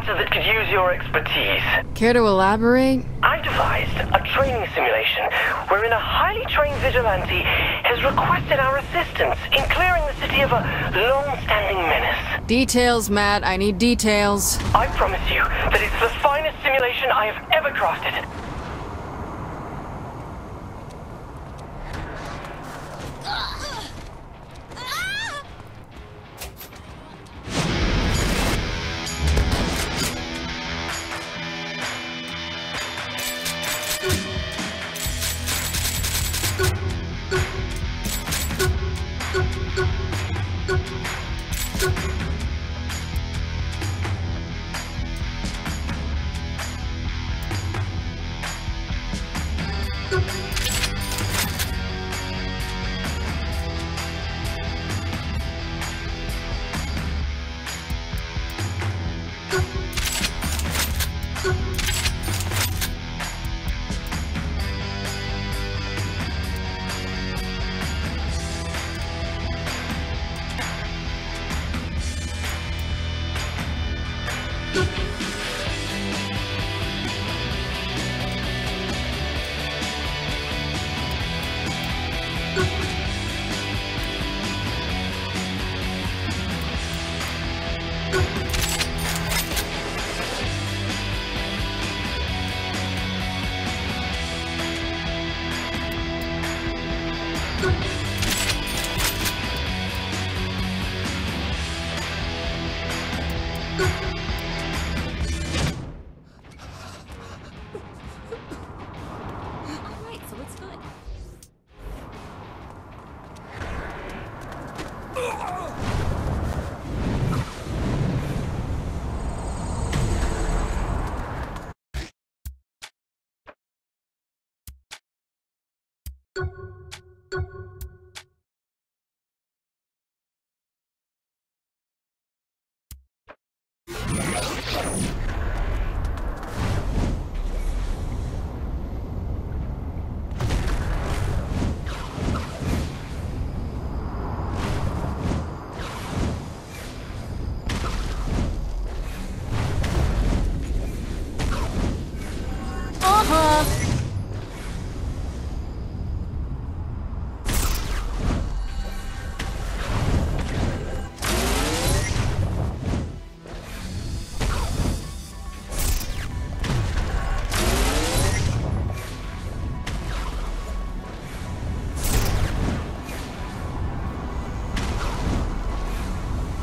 That could use your expertise. Care to elaborate? I devised a training simulation wherein a highly trained vigilante has requested our assistance in clearing the city of a long-standing menace. Details, Matt. I need details. I promise you that it's the finest simulation I have ever crafted.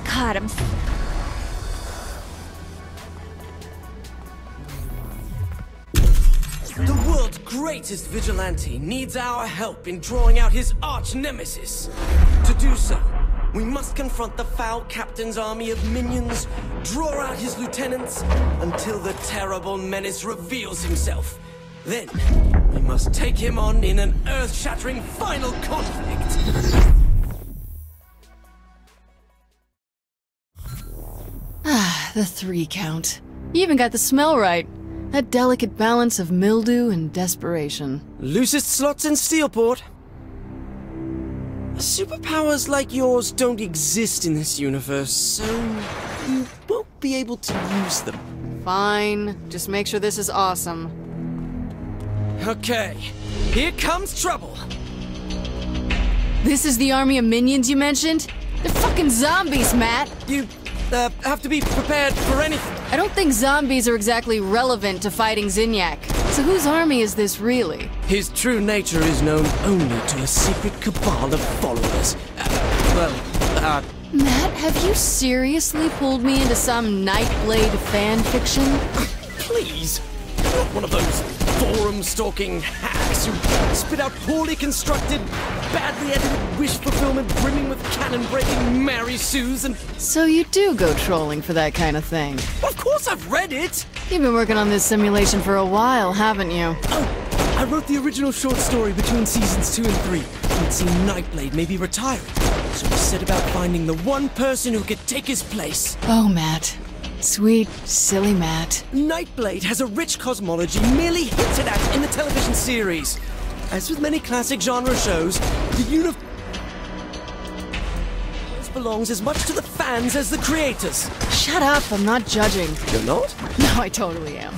God, I'm... The world's greatest vigilante needs our help in drawing out his arch-nemesis. To do so, we must confront the foul captain's army of minions, draw out his lieutenants, until the terrible menace reveals himself. Then, we must take him on in an earth-shattering final conflict. The 3 count. You even got the smell right. That delicate balance of mildew and desperation. Loosest slots in Steelport. Superpowers like yours don't exist in this universe, so you won't be able to use them. Fine. Just make sure this is awesome. Okay, here comes trouble. This is the army of minions you mentioned? They're fucking zombies, Matt! You have to be prepared for anything. I don't think zombies are exactly relevant to fighting Zinyak. So whose army is this really? His true nature is known only to a secret cabal of followers. Matt, have you seriously pulled me into some Nightblade fan fiction? Please, not one of those harem-stalking hacks who spit out poorly constructed, badly edited wish fulfillment brimming with cannon-breaking Mary Sues and... So you do go trolling for that kind of thing. Of course I've read it! You've been working on this simulation for a while, haven't you? Oh, I wrote the original short story between seasons 2 and 3. It seemed Nightblade may be retiring, so we set about finding the one person who could take his place. Oh, Matt. Sweet, silly Matt. Nightblade has a rich cosmology merely hinted at in the television series. As with many classic genre shows, the universe belongs as much to the fans as the creators. Shut up, I'm not judging. You're not? No, I totally am.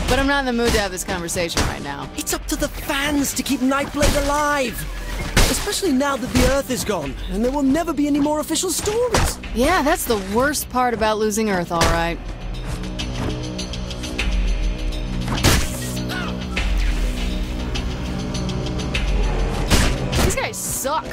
But I'm not in the mood to have this conversation right now. It's up to the fans to keep Nightblade alive. Especially now that the Earth is gone, and there will never be any more official stories. Yeah, that's the worst part about losing Earth, all right. These guys suck.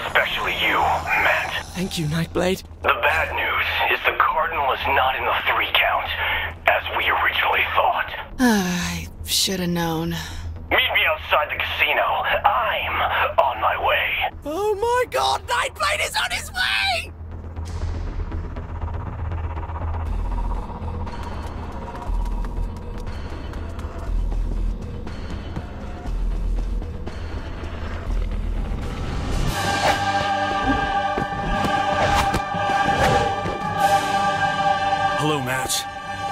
Especially you, Matt. Thank you, Nightblade. The bad news is the Cardinal is not in the 3 count, as we originally thought. I should have known. Meet me outside the casino. I'm on my way. Oh my god, Nightblade is on his way! Hello, Matt.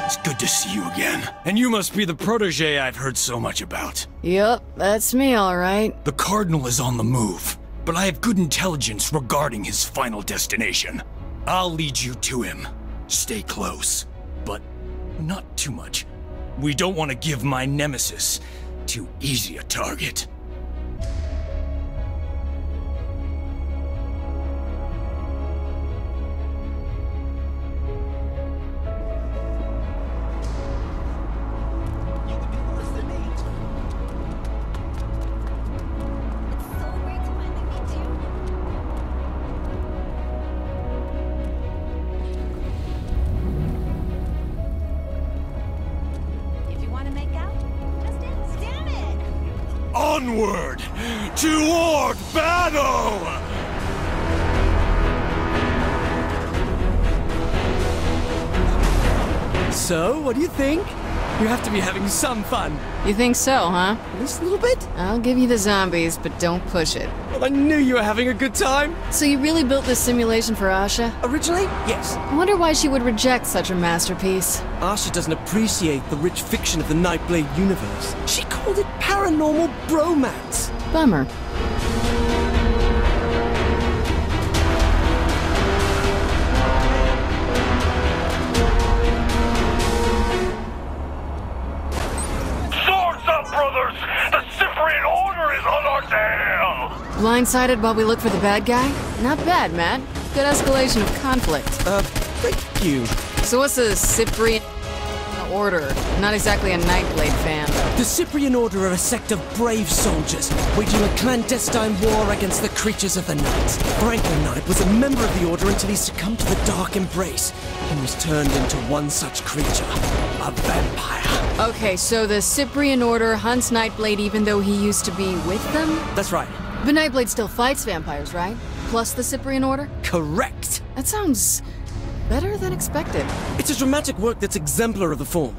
It's good to see you again. And you must be the protege I've heard so much about. Yup, that's me, all right. The Cardinal is on the move, but I have good intelligence regarding his final destination. I'll lead you to him. Stay close, but not too much. We don't want to give my nemesis too easy a target. Onward! Toward battle! So, what do you think? You have to be having some fun. You think so, huh? Just a little bit? I'll give you the zombies, but don't push it. Well, I knew you were having a good time. So you really built this simulation for Asha? Originally, yes. I wonder why she would reject such a masterpiece. Asha doesn't appreciate the rich fiction of the Nightblade universe. She called it paranormal bromance. Bummer. Swords up, brothers! The Cyprian Order is on our tail! Blindsided while we look for the bad guy? Not bad, Matt. Good escalation of conflict. Thank you. So what's the Cyprian Order? Not exactly a Nightblade fan. The Cyprian Order are a sect of brave soldiers, waging a clandestine war against the creatures of the night. Franklin Knight was a member of the Order until he succumbed to the Dark Embrace, and was turned into one such creature, a vampire. Okay, so the Cyprian Order hunts Nightblade even though he used to be with them? That's right. But Nightblade still fights vampires, right? Plus the Cyprian Order? Correct. That sounds better than expected. It's a dramatic work that's exemplar of the form.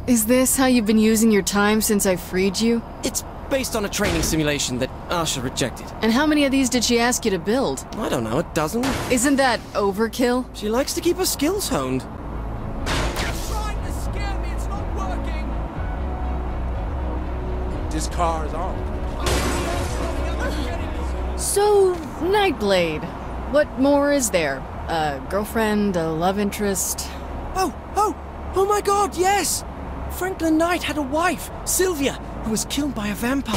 Is this how you've been using your time since I freed you? It's based on a training simulation that Asha rejected. And how many of these did she ask you to build? I don't know, a dozen? Isn't that overkill? She likes to keep her skills honed. Trying to scare me, it's not working! This car is on. So, Nightblade. What more is there? A girlfriend, a love interest? Oh my god, yes! Franklin Knight had a wife, Sylvia, who was killed by a vampire.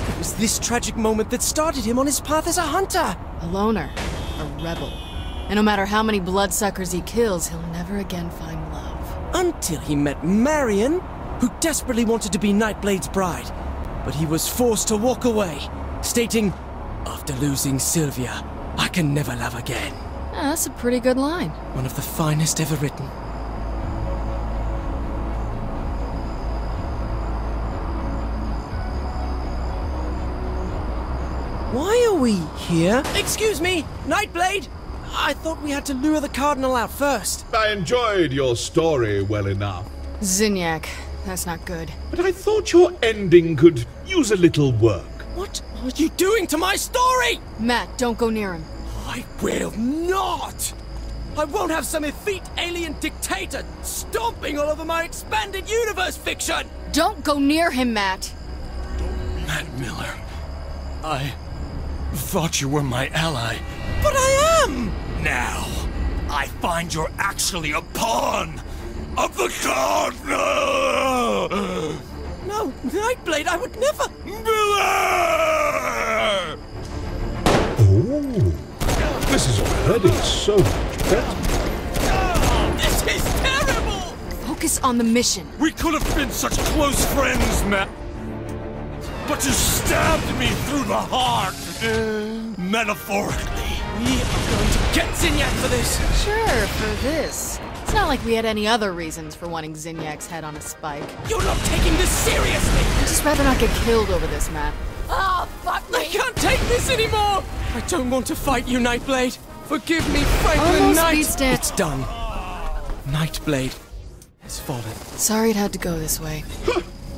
It was this tragic moment that started him on his path as a hunter. A loner. A rebel. And no matter how many bloodsuckers he kills, he'll never again find love. Until he met Marion, who desperately wanted to be Nightblade's bride, but he was forced to walk away, stating, "After losing Sylvia, I can never love again." That's a pretty good line. One of the finest ever written. Why are we here? Excuse me, Nightblade! I thought we had to lure the Cardinal out first. I enjoyed your story well enough, Zinyak. That's not good. but I thought your ending could use a little work. What are you doing to my story? Matt, don't go near him. I will not! I won't have some effete alien dictator stomping all over my expanded universe fiction! Don't go near him, Matt. Matt Miller, I thought you were my ally. But I am! Now, I find you're actually a pawn of the Cardinal! No, Nightblade, I would never! Miller! Oh, this is already so much better. This is terrible! Focus on the mission. We could have been such close friends, Matt. But you stabbed me through the heart. Metaphorically. We are going to get Zinyak for this! Sure, for this. It's not like we had any other reasons for wanting Zinyak's head on a spike. You're not taking this seriously! I'd just rather not get killed over this, Matt. Oh, fuck me! I can't take this anymore! I don't want to fight you, Nightblade. Forgive me, Franklin Almost Knight! beat Stan. It's done. Nightblade has fallen. Sorry it had to go this way.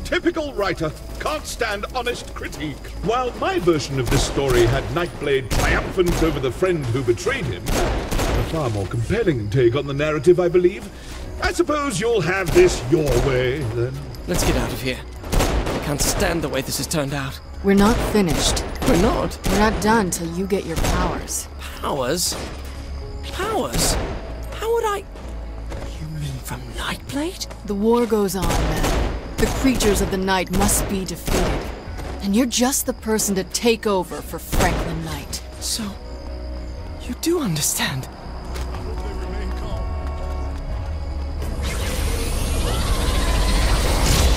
Typical writer. Can't stand honest critique. While my version of this story had Nightblade triumphant over the friend who betrayed him, a far more compelling take on the narrative, I believe. I suppose you'll have this your way, then. Let's get out of here. I can't stand the way this has turned out. We're not finished. We're not. We're not done till you get your powers. Powers? Powers? How would I... You mean from Nightblade? The war goes on, Matt. The creatures of the night must be defeated. And you're just the person to take over for Franklin Knight. So, you do understand.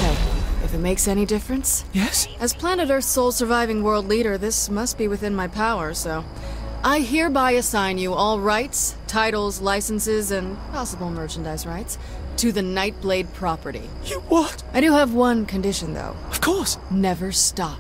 Hey, if it makes any difference, Yes? as Planet Earth's sole surviving world leader, this must be within my power, so I hereby assign you all rights, titles, licenses, and possible merchandise rights to the Nightblade property. You what? I do have one condition, though. Of course. Never stop.